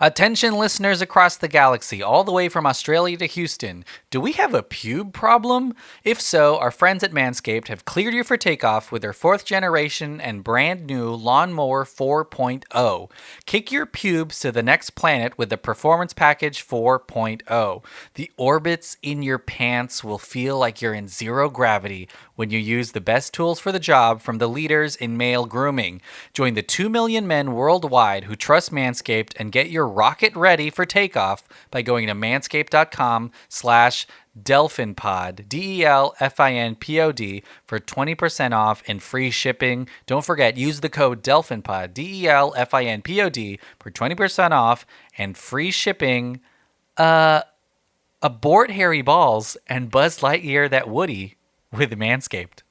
Attention listeners across the galaxy, all the way from Australia to Houston. Do we have a pube problem? If so, our friends at Manscaped have cleared you for takeoff with their 4th generation and brand new Lawnmower 4.0. Kick your pubes to the next planet with the Performance Package 4.0. The orbits in your pants will feel like you're in zero gravity when you use the best tools for the job from the leaders in male grooming. Join the 2 million men worldwide who trust Manscaped and get your rocket ready for takeoff by going to manscaped.com/DelphinPod, DELFINPOD, for 20% off and free shipping. Don't forget, use the code DelphinPod, DELFINPOD, for 20% off and free shipping. Abort hairy balls and Buzz Lightyear that Woody with Manscaped.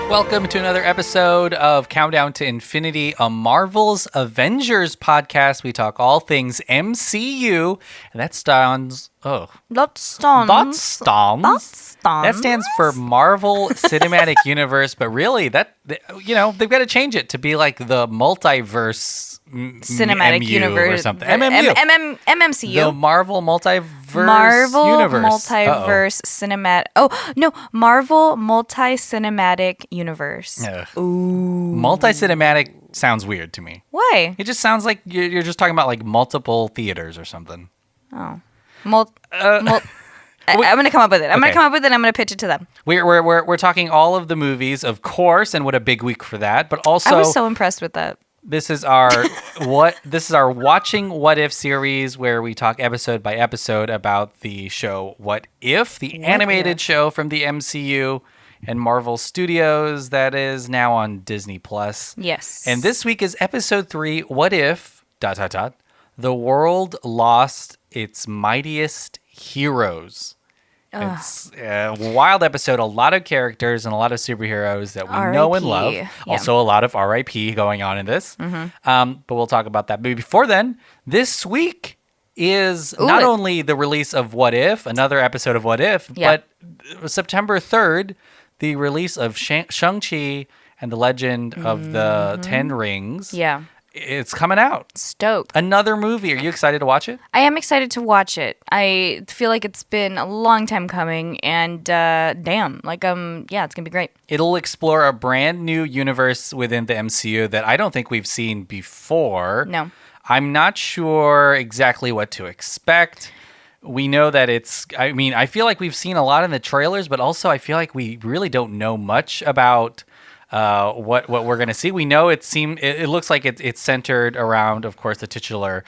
Welcome to another episode of Countdown to Infinity, a Marvel's Avengers podcast. We talk all things MCU, and that stands... That stands for Marvel Cinematic Universe, but really, they've got to change it to be like the multiverse Cinematic MU Universe or something. MMCU. The Marvel Multiverse Universe. Multiverse Cinematic. Oh, no. Marvel Multi-Cinematic Universe. Ooh. Multi-cinematic sounds weird to me. Why? It just sounds like you're just talking about like multiple theaters or something. Oh. I'm going to come up with it. I'm going to pitch it to them. We're talking all of the movies, of course, and what a big week for that. But also, I was so impressed with that. This is our watching What If series, where we talk episode by episode about the show What If, the animated show from the MCU and Marvel Studios that is now on Disney Plus. Yes. And this week is episode 3. What if ... the world lost its mightiest heroes. It's a wild episode, a lot of characters and a lot of superheroes that we know and love. Yeah. Also a lot of R.I.P. going on in this. Mm-hmm. But we'll talk about that. But before then, this week is not only the release of What If, another episode of What If, but September 3rd, the release of Shang-Chi and the Legend of the Ten Rings. Yeah. It's coming out. Stoked. Another movie. Are you excited to watch it? I am excited to watch it. I feel like it's been a long time coming, and it's gonna be great. It'll explore a brand new universe within the MCU that I don't think we've seen before. No. I'm not sure exactly what to expect. We know that I feel like we've seen a lot in the trailers, but also I feel like we really don't know much about what we're going to see. We know it looks like it's centered around, of course, the titular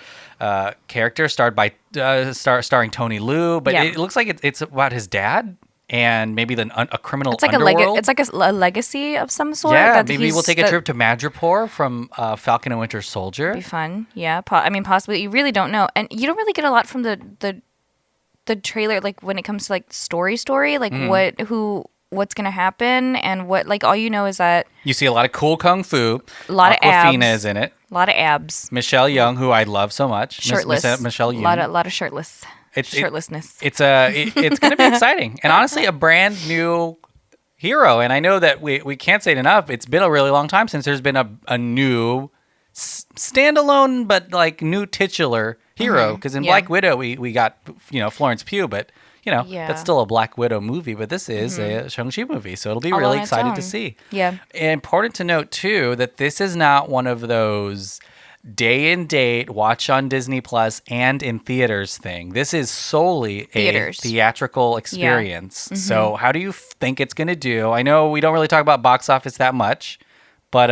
character starring Tony Liu, but it looks like it's about his dad and maybe a criminal underworld. It's like a legacy of some sort. Yeah, maybe we'll take a trip to Madripoor from Falcon and Winter Soldier. Be fun. Yeah, possibly. You really don't know, and you don't really get a lot from the trailer, like when it comes to like story, like what's going to happen, and what, like, all you know is that you see a lot of cool kung fu. A lot of abs. Awkwafina is in it. A lot of abs. Michelle Yeoh, who I love so much. Shirtless. Michelle Yeoh. A lot of shirtlessness. It's going to be exciting. And honestly, a brand new hero. And I know that we can't say it enough. It's been a really long time since there's been a new standalone, but like new titular hero. Because in Black Widow, we got, Florence Pugh, but... that's still a Black Widow movie, but this is a Shang-Chi movie, so it'll be really exciting to see. Yeah. Important to note, too, that this is not one of those day and date, watch on Disney Plus and in theaters thing. This is solely a theatrical experience. Yeah. Mm-hmm. So how do you think it's going to do? I know we don't really talk about box office that much, but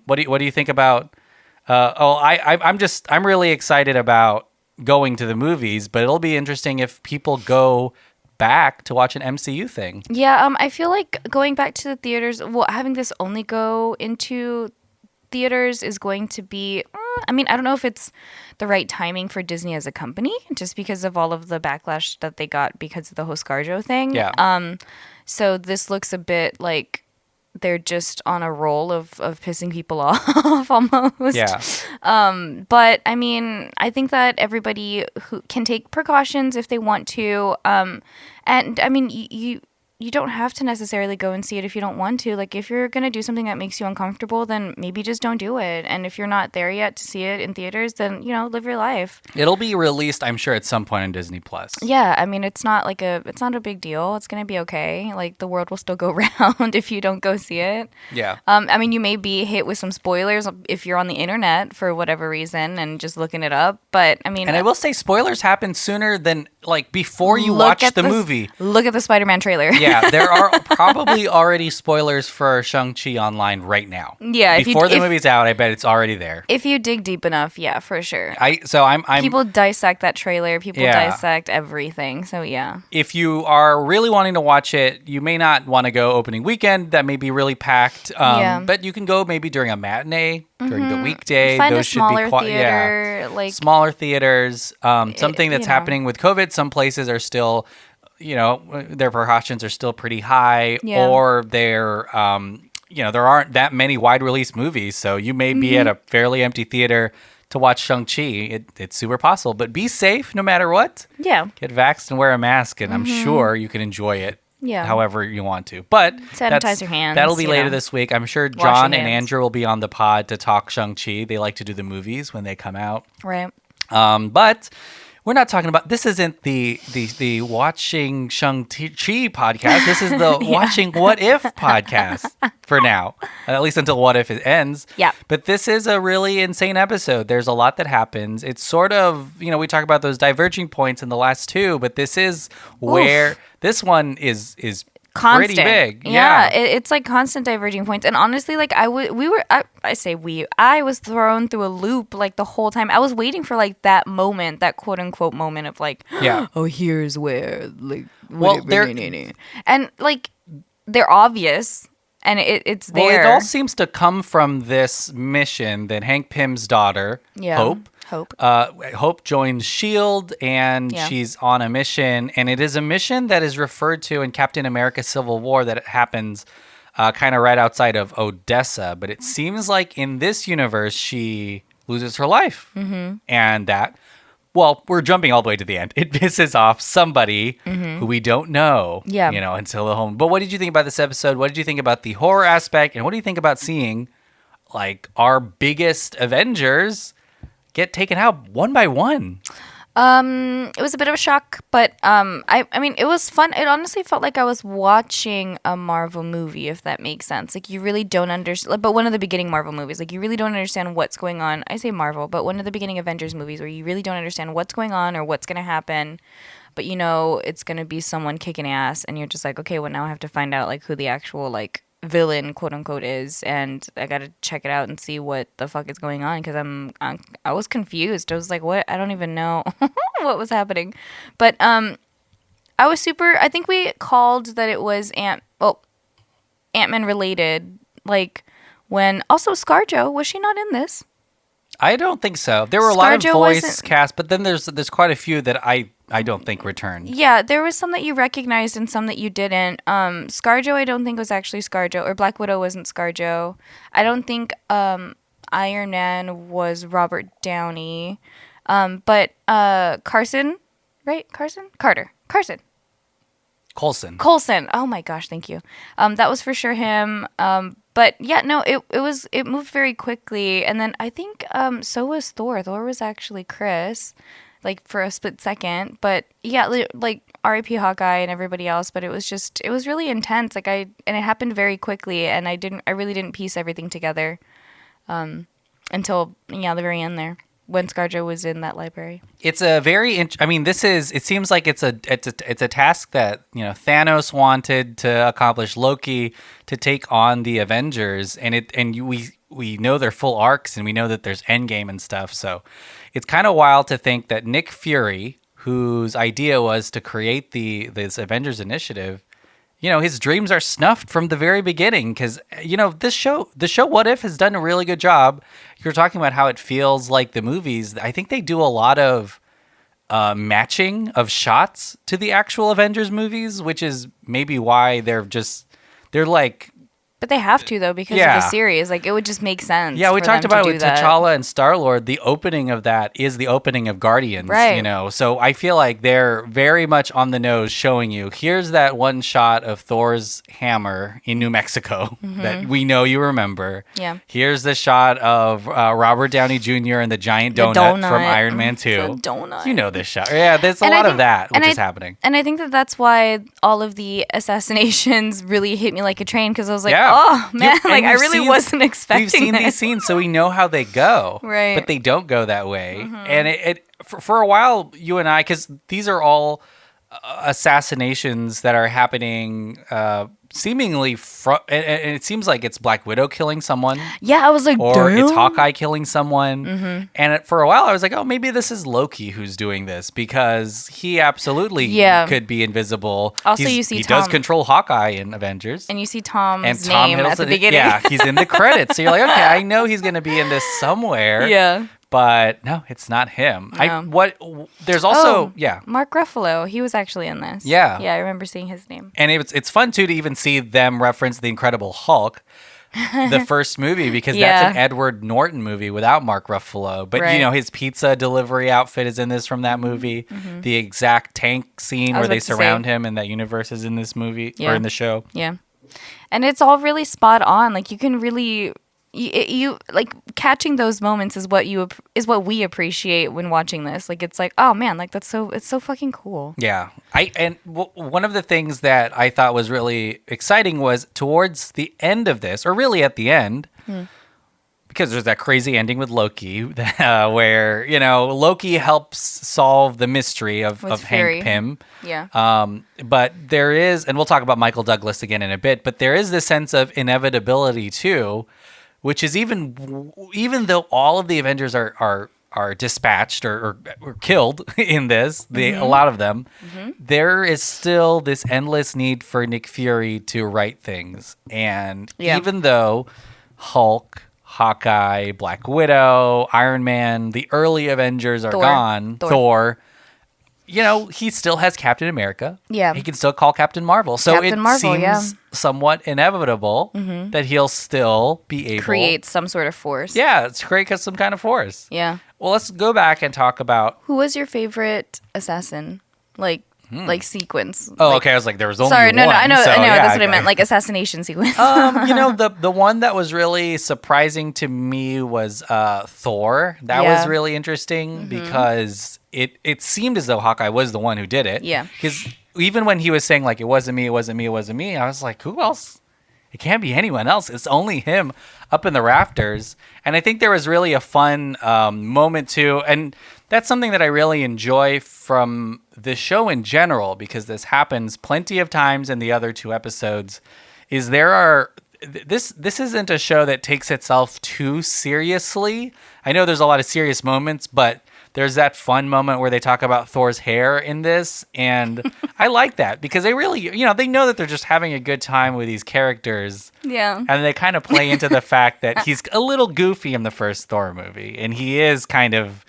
what do you think about... I'm really excited about going to the movies, but it'll be interesting if people go back to watch an MCU thing. Yeah, I feel like going back to the theaters, having this only go into theaters is going to be, I don't know if it's the right timing for Disney as a company, just because of all of the backlash that they got because of the whole ScarJo thing. Yeah. So this looks a bit like they're just on a roll of pissing people off almost. Yeah. But I mean, I think that everybody who can take precautions if they want to. And I mean, you don't have to necessarily go and see it if you don't want to. Like, if you're going to do something that makes you uncomfortable, then maybe just don't do it. And if you're not there yet to see it in theaters, then, live your life. It'll be released, I'm sure, at some point on Disney Plus. Yeah, I mean, it's not a big deal. It's going to be okay. Like, the world will still go round if you don't go see it. Yeah. I mean, you may be hit with some spoilers if you're on the internet for whatever reason and just looking it up. But I mean, And I will say spoilers happen sooner than, like, before you look watch at the movie. Look at the Spider-Man trailer. Yeah, there are probably already spoilers for Shang-Chi online right now. Yeah, Before the movie's out, I bet it's already there. If you dig deep enough, yeah, for sure. I'm People dissect that trailer. People Yeah. dissect everything. So yeah. If you are really wanting to watch it, you may not want to go opening weekend. That may be really packed. Yeah. But you can go maybe during a matinee, during the weekday. Find Those a smaller should be theater, like smaller theaters. Something that's you know. happening with COVID. Some places are still, their precautions are still pretty high, Yeah. or they're, there aren't that many wide release movies. So you may be at a fairly empty theater to watch Shang-Chi. It's super possible, but be safe no matter what. yeah, Get vaxxed and wear a mask, and I'm sure you can enjoy it Yeah. however you want to. But Sanitize your hands, That'll be you later know. this week. I'm sure your John and hands. Andrew will be on the pod to talk Shang-Chi. They like to do the movies when they come out. right. But we're not talking about, this isn't the watching Shang-Chi podcast. This is the watching What If podcast for now, at least until What If it ends. Yeah. But this is a really insane episode. There's a lot that happens. It's sort of, we talk about those diverging points in the last two, but this is where this one is Constant. pretty big. Yeah, it's like constant diverging points. And honestly, like I was thrown through a loop like the whole time. I was waiting for like that moment, that quote unquote moment of like, Yeah. oh, here's where like, Well, and like they're obvious, and it's there. Well, it all seems to come from this mission that Hank Pym's daughter, Hope. Hope joins S.H.I.E.L.D. and she's on a mission. And it is a mission that is referred to in Captain America Civil War that it happens kind of right outside of Odessa. But it seems like in this universe, she loses her life. Mm-hmm. And that, well, we're jumping all the way to the end. It pisses off somebody who we don't know, until the home. But what did you think about this episode? What did you think about the horror aspect? And what do you think about seeing, like, our biggest Avengers get taken out one by one? It was a bit of a shock, but I mean, it was fun. It honestly felt like I was watching a Marvel movie, if that makes sense. Like, you really don't understand, but one of the beginning Marvel movies, like, you really don't understand what's going on. I say Marvel, but one of the beginning Avengers movies where you really don't understand what's going on or what's going to happen, but it's going to be someone kicking ass, and you're just like, okay, well, now I have to find out, like, who the actual, like, villain, quote unquote, is, and I gotta check it out and see what the fuck is going on, because I was confused. I was like, what? I don't even know what was happening. But I think we called that it was Ant-Man related, like, when also ScarJo, was she not in this? I don't think so. There were a lot of ScarJo voice wasn't- cast, but then there's quite a few that I don't think returned. Yeah, there was some that you recognized and some that you didn't. ScarJo, I don't think was actually ScarJo, or Black Widow wasn't ScarJo. I don't think Iron Man was Robert Downey. But Carson, right? Carter. Coulson. Oh my gosh, thank you. That was for sure him. But yeah, no, it moved very quickly, and then I think so was Thor. Thor was actually Chris, like, for a split second. But yeah, like R.I.P. Hawkeye and everybody else. But it was really intense. Like, and it happened very quickly, and I really didn't piece everything together until the very end there, when ScarJo was in that library. It's a very, it seems like it's a task that, Thanos wanted to accomplish, Loki to take on the Avengers, and we know their full arcs, and we know that there's Endgame and stuff. So it's kind of wild to think that Nick Fury, whose idea was to create this Avengers initiative, his dreams are snuffed from the very beginning, because, the show What If has done a really good job. You're talking about how it feels like the movies. I think they do a lot of matching of shots to the actual Avengers movies, which is maybe why they're like But they have to though because of the series. Like it would just make sense. Yeah, we for talked them about to it do with that. T'Challa and Star-Lord. The opening of that is the opening of Guardians, Right. you know. So I feel like they're very much on the nose showing you, here's that one shot of Thor's hammer in New Mexico that we know you remember. Yeah. Here's the shot of Robert Downey Jr. and the giant The donut from Iron Man 2. The donut. You know this shot. Yeah, there's a And I lot think- of that, which and is happening. And I think that that's why all of the assassinations really hit me like a train because I was like, Yeah. oh man, And like I we've really seen- wasn't expecting We've seen this. these scenes, so we know how they go. Right. But they don't go that way. And for a while, you and I, because these are all assassinations that are happening seemingly, and it seems like it's Black Widow killing someone. Yeah, I was like, Or damn. it's Hawkeye killing someone. And for a while, I was like, oh, maybe this is Loki who's doing this because he absolutely could be invisible. Also, you see he Tom. does control Hawkeye in Avengers. And you see Tom's And Tom name at the Hiddleston, beginning. yeah, he's in the credits. So you're like, okay, I know he's going to be in this somewhere. Yeah. But no, it's not him. No. There's also, Oh, Mark Ruffalo, he was actually in this. Yeah. Yeah, I remember seeing his name. And it's fun too to even see them reference the Incredible Hulk, the first movie, because that's an Edward Norton movie without Mark Ruffalo. But Right. you know, his pizza delivery outfit is in this from that movie. The exact tank scene where was they about to surround say. him in that universe is in this movie or Yeah. in the show. Yeah. And it's all really spot on. Like you can really you like catching those moments is what we appreciate when watching this. Like it's like, oh man, like it's so fucking cool. Yeah. One of the things that I thought was really exciting was towards the end of this, or really at the end, because there's that crazy ending with Loki where, you know, Loki helps solve the mystery of Fury. Hank Pym. Yeah. But there is, and we'll talk about Michael Douglas again in a bit, but there is this sense of inevitability too, which is even though all of the Avengers are dispatched or killed in this, a lot of them, there is still this endless need for Nick Fury to right things. And even though Hulk, Hawkeye, Black Widow, Iron Man, the early Avengers are gone, Thor, you know, he still has Captain America. Yeah. He can still call Captain Marvel. So Captain Marvel, seems somewhat inevitable that he'll still be able... Create some sort of force. Yeah, it's create some kind of force. Yeah. Well, let's go back and talk about... Who was your favorite assassin? Like sequence. Oh, Like- okay. I was like, there was only Sorry, one. no, I know, so, yeah, that's what I meant. Like assassination sequence. you know, the one that was really surprising to me was Thor. That was really interesting because it seemed as though Hawkeye was the one who did it. Yeah. Because even when he was saying like, it wasn't me, I was like, who else? It can't be anyone else. It's only him up in the rafters. And I think there was really a fun moment too. And that's something that I really enjoy from the show in general, because this happens plenty of times in the other two episodes, is this isn't a show that takes itself too seriously. I know there's a lot of serious moments, but there's that fun moment where they talk about Thor's hair in this. And I like that because they really, you know, they know that they're just having a good time with these characters. Yeah. And they kind of play into the fact that he's a little goofy in the first Thor movie. And he is kind of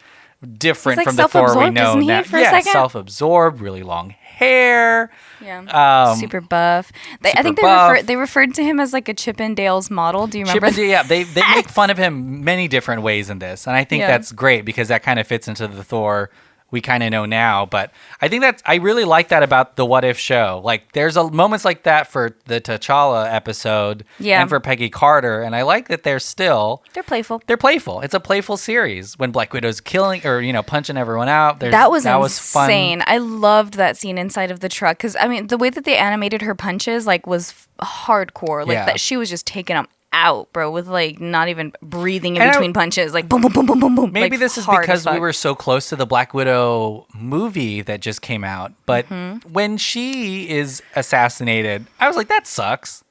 different He's, like, from the Thor we self-absorbed, know isn't he, now. for a Yeah, second? self-absorbed, really long hair. Yeah. Super buff. I think buff. they referred to him as like a Chippendales model. Do you remember? Yeah, they make fun of him many different ways in this. And I think that's great because that kind of fits into the Thor we kind of know now. But I think I really like that about the What If show. Like there's moments like that for the T'Challa episode and for Peggy Carter. And I like that they're playful. They're playful. It's a playful series. When Black Widow's killing or, you know, punching everyone out. That was fun. insane. I loved that scene inside of the truck because, I mean, the way that they animated her punches, like, was hardcore. Like, that she was just taking them out, bro, with, like, not even breathing in between punches. Like, boom, boom, boom, boom, boom, boom. Maybe like, this is hard because as we fuck. were so close to the Black Widow movie that just came out. But when she is assassinated, I was like, that sucks.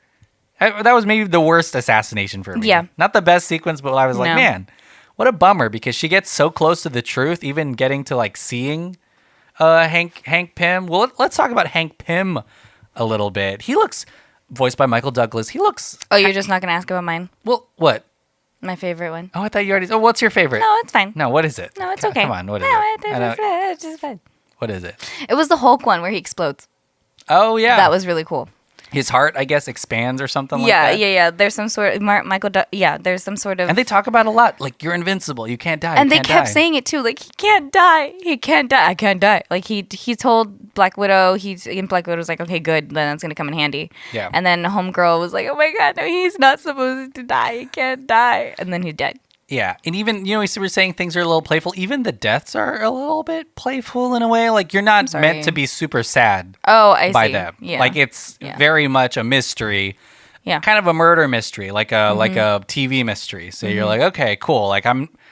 That was maybe the worst assassination for me. Yeah. Not the best sequence, but I was like, No. man, what a bummer, because she gets so close to the truth, even getting to like seeing Hank Pym. Well, let's talk about Hank Pym a little bit. He looks, voiced by Michael Douglas, he looks... Oh, you're just not going to ask about mine? Well, what? My favorite one. Oh, I thought you already... Oh, what's your favorite? No, it's fine. No, what is it? No, it's okay. Come on, what is no, it? It's just fine. What is it? It was the Hulk one where he explodes. Oh, yeah. That was really cool. his heart, I guess, expands or something like Yeah, that. yeah. There's some sort of there's some sort of. And they talk about a lot, like you're invincible, you can't die. And you they can't kept die. saying it too, like he can't die, I can't die. Like he told Black Widow, Black Widow was like, okay, good, then that's gonna come in handy. Yeah. And then Homegirl was like, oh my god, no, he's not supposed to die, he can't die, and then he died. Yeah, and even we were saying things are a little playful. Even the deaths are a little bit playful in a way. Like you're not sorry. meant to be super sad Oh, I by see. them. Yeah. Like it's Yeah. very much a mystery. Yeah. Kind of a murder mystery, like a TV mystery. So you're like, okay, cool. Like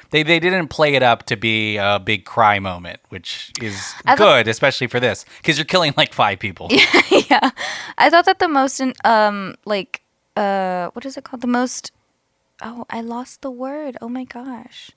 they didn't play it up to be a big cry moment, which is good, especially for this, because you're killing like 5 people. Yeah, I thought that the most what is it called? The most. Oh, I lost the word. Oh my gosh.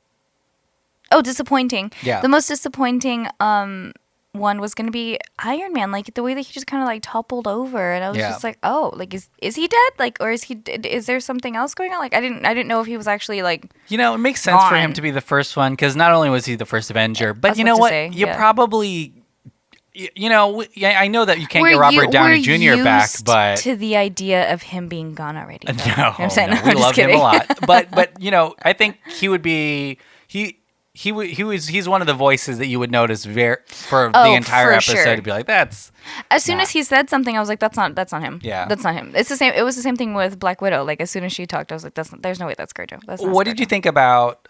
Oh, disappointing. Yeah. The most disappointing one was going to be Iron Man, like the way that he just kind of like toppled over, and I was just like, "Oh, like is he dead? Like, or is there something else going on?" Like I didn't know if he was actually like It makes sense for him gone. to be the first one, because not only was he the first Avenger, but was you know about to what? say, You yeah. probably I know that you can't get Robert Downey Jr. back, used but to the idea of him being gone already. though. no, You know what I'm saying? no, I'm we just love him kidding. a lot. But I think he would be he's one of the voices that you would notice for the Oh, entire for episode sure. to be like, that's As soon Nah. as he said something, I was like, that's not him. Yeah. That's not him. It's the same. It was the same thing with Black Widow. Like as soon as she talked, I was like, there's no way that's Scarjo. That's not What did you Scarjo. think about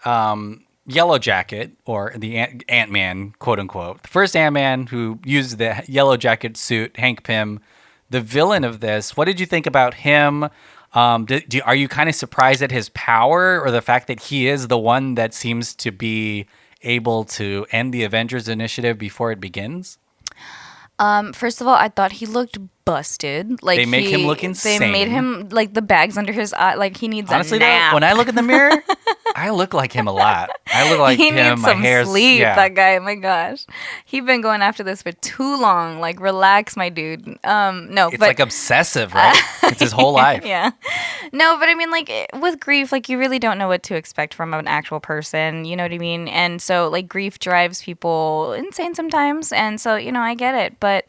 Yellow Jacket, or the Ant-Man, quote unquote? The first Ant-Man who used the Yellow Jacket suit, Hank Pym, the villain of this. What did you think about him? Are you kind of surprised at his power, or the fact that he is the one that seems to be able to end the Avengers initiative before it begins? First of all, I thought he looked busted. Like They make him look They insane. made him like the bags under his eye. Like he needs Honestly, a though, nap. when I look in the mirror, I look like him a lot. I look like he him. needs My some hair's sleep. yeah. That guy. My gosh, he been going after this for too long. Like relax, my dude. No, It's but like obsessive, right? It's his whole life. yeah. No, but I mean, like, with grief, like, you really don't know what to expect from an actual person. You know what I mean? And so, like, grief drives people insane sometimes. And so, I get it. But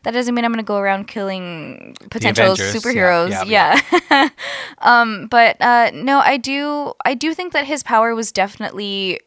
that doesn't mean I'm going to go around killing potential Avengers, superheroes. yeah. But no, I do think that his power was definitely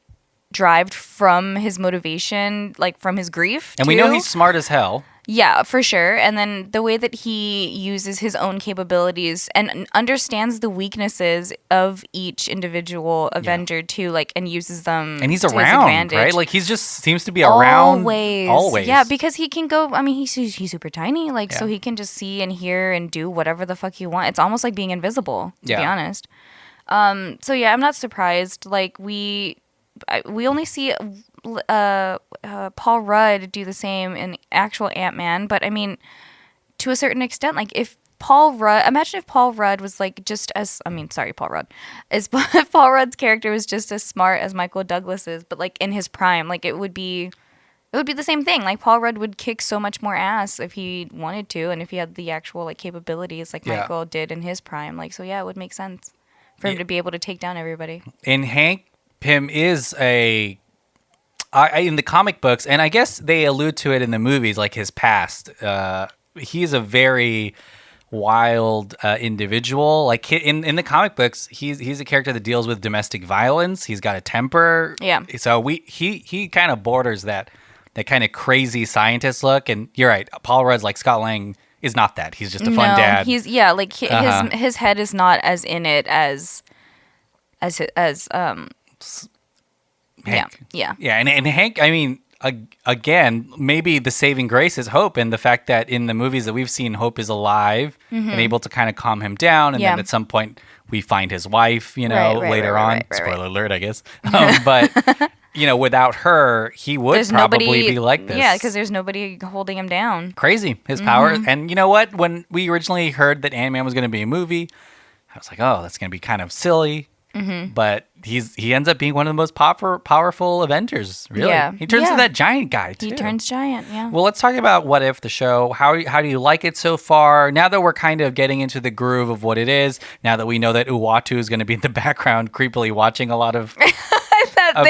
derived from his motivation, like, from his grief. And we know too. he's smart as hell. Yeah, for sure. And then the way that he uses his own capabilities and understands the weaknesses of each individual Avenger too, like, and uses them. And he's to his around, advantage. right? Like, he's just seems to be around always. Yeah, because he can go. I mean, he's super tiny, like, so Yeah. he can just see and hear and do whatever the fuck he wants. It's almost like being invisible, to be Yeah. honest. So yeah, I'm not surprised. Like we only see Paul Rudd do the same in actual Ant-Man, but I mean, to a certain extent, like imagine if Paul Rudd was like just as, Paul Rudd, if Paul Rudd's character was just as smart as Michael Douglas's, but like in his prime, like it would be the same thing. Like Paul Rudd would kick so much more ass if he wanted to, and if he had the actual like capabilities like Yeah. Michael did in his prime. Like, so yeah, it would make sense for him to be able to take down everybody. And Hank Pym is in the comic books, and I guess they allude to it in the movies, like his past. He's a very wild individual. Like in the comic books, he's a character that deals with domestic violence. He's got a temper. Yeah. So he kind of borders that kind of crazy scientist look. And you're right, Paul Rudd's like Scott Lang is not that. He's just a fun dad. He's like Uh-huh. his head is not as in it as Hank. yeah. Yeah, and Hank, I mean, again, maybe the saving grace is Hope, and the fact that in the movies that we've seen, Hope is alive and able to kind of calm him down, and Yeah. then at some point we find his wife, Right, later on. right. Spoiler alert, I guess. But without her, he would There's probably nobody be like this. Yeah, because there's nobody holding him down. Crazy, his power. And you know what? When we originally heard that Ant-Man was going to be a movie, I was like, oh, that's going to be kind of silly. But he ends up being one of the most powerful Avengers. Really, Yeah. he turns Yeah. to that giant guy too. He turns giant. Yeah. Well, let's talk about What If, the show. How do you like it so far? Now that we're kind of getting into the groove of what it is, now that we know that Uatu is going to be in the background, creepily watching a lot of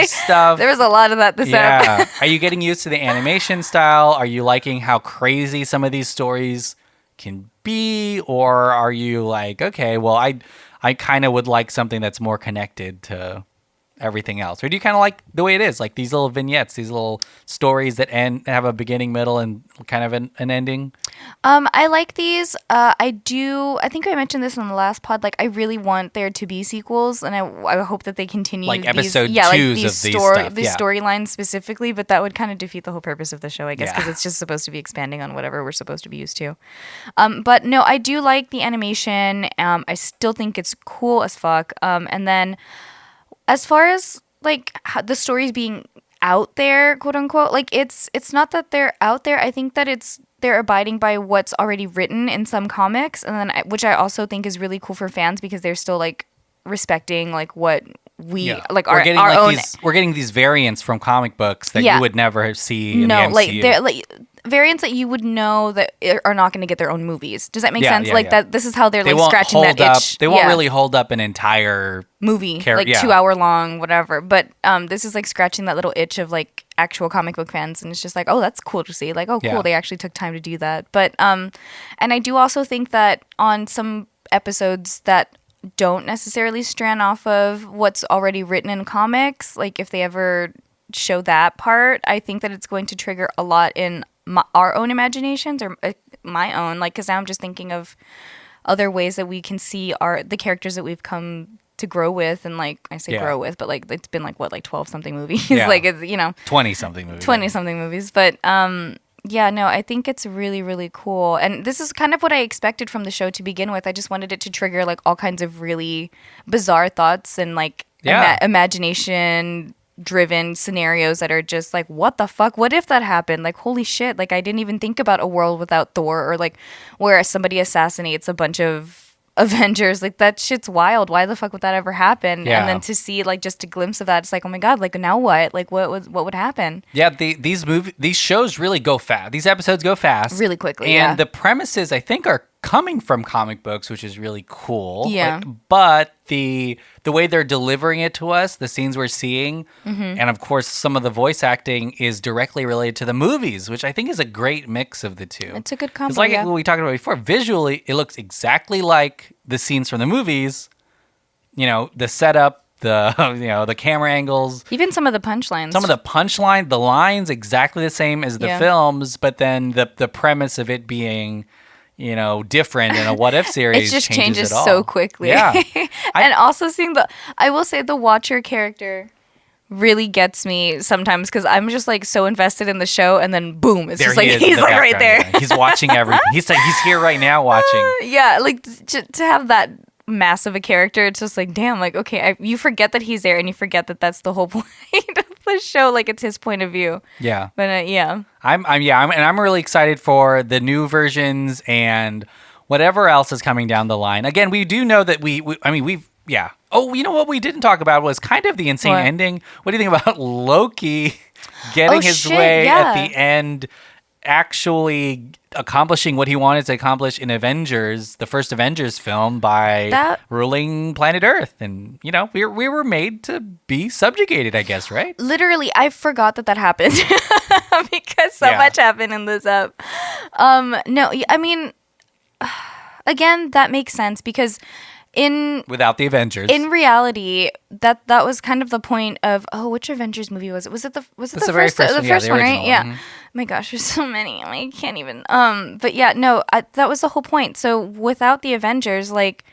stuff. There was a lot of that this episode. Yeah. Are you getting used to the animation style? Are you liking how crazy some of these stories can be, or are you like, okay, well, I kind of would like something that's more connected to everything else, or do you kind of like the way it is, like these little vignettes, these little stories that have a beginning, middle, and kind of an ending? I like these. I think I mentioned this in the last pod. Like, I really want there to be sequels, and I hope that they continue Like these, episode like twos these of these stuff, these yeah. storylines specifically. But that would kind of defeat the whole purpose of the show, I guess, Yeah. because it's just supposed to be expanding on whatever we're supposed to be used to. But no, I do like the animation. I still think it's cool as fuck. And then as far as like the stories being out there, quote unquote, like it's not that they're out there. I think that they're abiding by what's already written in some comics, and then which I also think is really cool for fans because they're still like respecting like what we like we're getting our like own. we're getting these variants from comic books that you would never see in the MCU. Like they're like variants that you would know that are not going to get their own movies. Does that make sense? Like that. This is how they're like scratching that itch. They won't really hold up an entire movie, like 2 hour long, whatever. But this is like scratching that little itch of like actual comic book fans, and it's just like, oh, that's cool to see. Like, oh, cool, they actually took time to do that. But and I do also think that on some episodes that don't necessarily strand off of what's already written in comics, like if they ever show that part, I think that it's going to trigger a lot in our own imaginations, or my own, like, because now I'm just thinking of other ways that we can see the characters that we've come to grow with, and like I say grow with, but like it's been like what, like 12 something movies, like it's 20 something movies, but yeah, no, I think it's really, really cool. And this is kind of what I expected from the show to begin with. I just wanted it to trigger like all kinds of really bizarre thoughts and like imagination driven scenarios that are just like, what the fuck? What if that happened? Like, holy shit. Like, I didn't even think about a world without Thor, or like where somebody assassinates a bunch of Avengers. Like, that shit's wild. Why the fuck would that ever happen? And then to see like just a glimpse of that, it's like, oh my god, like now what? Like what would happen? Yeah, these shows really go fast. These episodes go fast, really quickly. And the premises, I think, are coming from comic books, which is really cool. Yeah. But the way they're delivering it to us, the scenes we're seeing, and of course some of the voice acting is directly related to the movies, which I think is a great mix of the two. It's a good combo. It's like what we talked about before. Visually, it looks exactly like the scenes from the movies. You know, the setup, the camera angles, even some of the punchlines. The lines exactly the same as the films, but then the premise of it being, different in a What If series. It just changes it all. So quickly. Yeah. And also seeing I will say the Watcher character really gets me sometimes, because I'm just like so invested in the show, and then boom, it's just like he's like right there. Yeah. He's watching everything. He's here right now watching. Yeah, like to have that massive a character, it's just like, damn, like, okay, you forget that he's there, and you forget that that's the whole point of the show, like it's his point of view. Yeah. But I'm really excited for the new versions and whatever else is coming down the line. Again, we do know that we've Oh, you know what we didn't talk about was kind of the insane ending. What do you think about Loki getting his way at the end, actually accomplishing what he wanted to accomplish in Avengers, the first Avengers film, by ruling planet Earth? And, we were made to be subjugated, I guess, right? Literally, I forgot that happened because so much happened in this up. No, I mean, again, that makes sense because without the Avengers, in reality, that was kind of the point of which Avengers movie was it? Was it the first one? The first one, right? Yeah. Mm-hmm. My gosh, there's so many. I can't even. But yeah, no, that was the whole point. So without the Avengers, like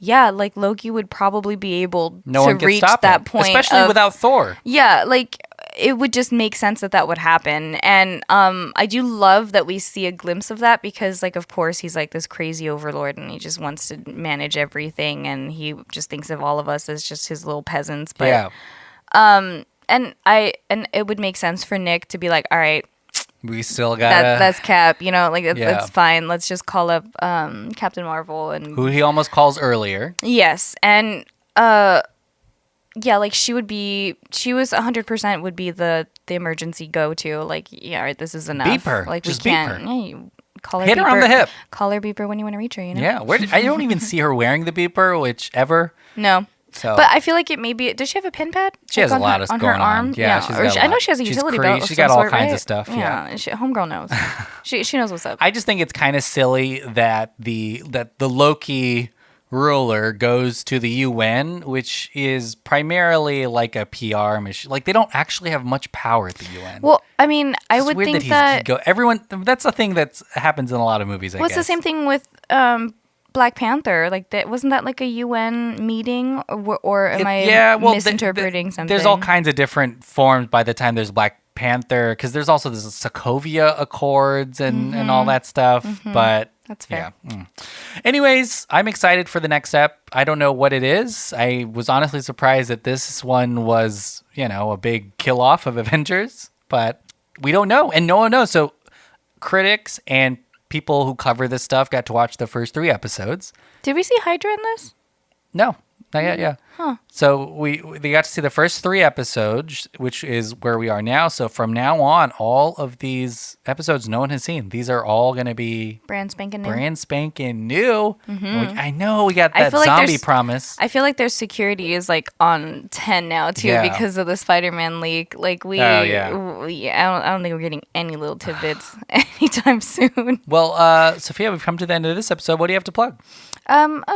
Loki would probably be able to reach that point, especially without Thor. Yeah, like it would just make sense that would happen. And I do love that we see a glimpse of that, because like, of course, he's like this crazy overlord and he just wants to manage everything, and he just thinks of all of us as just his little peasants. But and it would make sense for Nick to be like, all right, we still got that's Cap, that's fine. Let's just call up Captain Marvel, and who he almost calls earlier. Yes, and like she was 100% would be the emergency go-to. Like, right, this is enough. Beep her. Like, just we can't. Beep her. Yeah, you call her. Hit her on the hip. Call her beeper when you want to reach her. Yeah. I don't even see her wearing the beeper, which ever. No. So, But I feel like it may be. Does she have a pen pad? She has a lot of on going her arm. on. Yeah, she's got a I lot. know she has a She's utility crazy. belt. She's got all kinds of stuff. Homegirl knows. she knows what's up. I just think it's kind of silly that the Loki ruler goes to the UN, which is primarily like a PR mission. Like they don't actually have much power at the UN. Well, I mean, I It's would weird think he'd that go. Everyone. That's a thing that happens in a lot of movies. I what's guess. the same thing with Black Panther? Like that wasn't that like a UN meeting, or am I misinterpreting something? There's all kinds of different forms by the time there's Black Panther, because there's also this Sokovia Accords and all that stuff. But that's fair. Yeah. Anyways, I'm excited for the next step. I don't know what it is. I was honestly surprised that this one was, a big kill off of Avengers, but we don't know, and no one knows. So critics and people who cover this stuff got to watch the first 3 episodes. Did we see Hydra in this? No, not yet. Yeah. Huh. So they got to see the first 3 episodes, which is where we are now. So from now on, all of these episodes no one has seen. These are all going to be brand spanking new. I know we got that zombie promise. I feel like their security is like on 10 now too because of the Spider-Man leak. Like I don't think we're getting any little tidbits anytime soon. Well, Sophia, we've come to the end of this episode. What do you have to plug?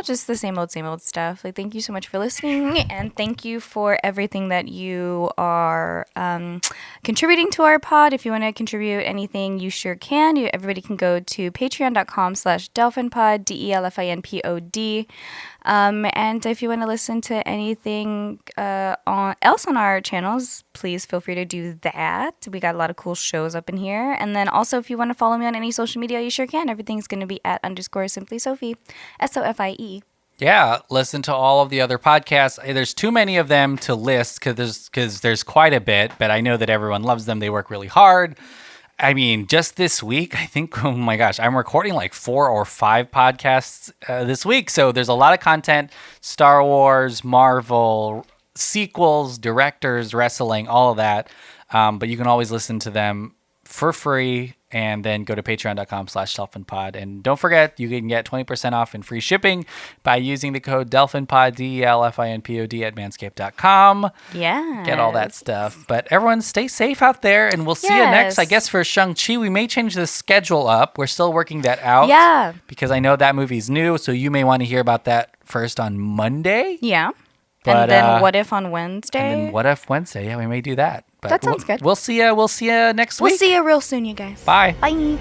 Just the same old stuff. Like, thank you so much for listening, and thank you for everything that you are contributing to our pod. If you want to contribute anything, you sure can. Everybody can go to patreon.com/delphinpod, DELFINPOD. And if you want to listen to anything else on our channels, please feel free to do that. We got a lot of cool shows up in here. And then also, if you want to follow me on any social media, you sure can. Everything's going to be at _Simply Sophie, SOFIE. Yeah, listen to all of the other podcasts. There's too many of them to list because there's quite a bit, but I know that everyone loves them. They work really hard. I mean, just this week, I think, oh my gosh, I'm recording like 4 or 5 podcasts this week. So there's a lot of content, Star Wars, Marvel, sequels, directors, wrestling, all of that. But you can always listen to them for free, and then go to patreon.com/delphinpod. And don't forget, you can get 20% off and free shipping by using the code DelphinPod, DELFINPOD at manscaped.com. Yeah. Get all that stuff. But everyone stay safe out there, and we'll see you next. I guess for Shang-Chi, we may change the schedule up. We're still working that out. Yeah. Because I know that movie's new, so you may want to hear about that first on Monday. Yeah. But, and then What If on Wednesday? And then What If Wednesday. Yeah, we may do that. But that sounds good. We'll see you next week. We'll see you real soon, you guys. Bye. Bye.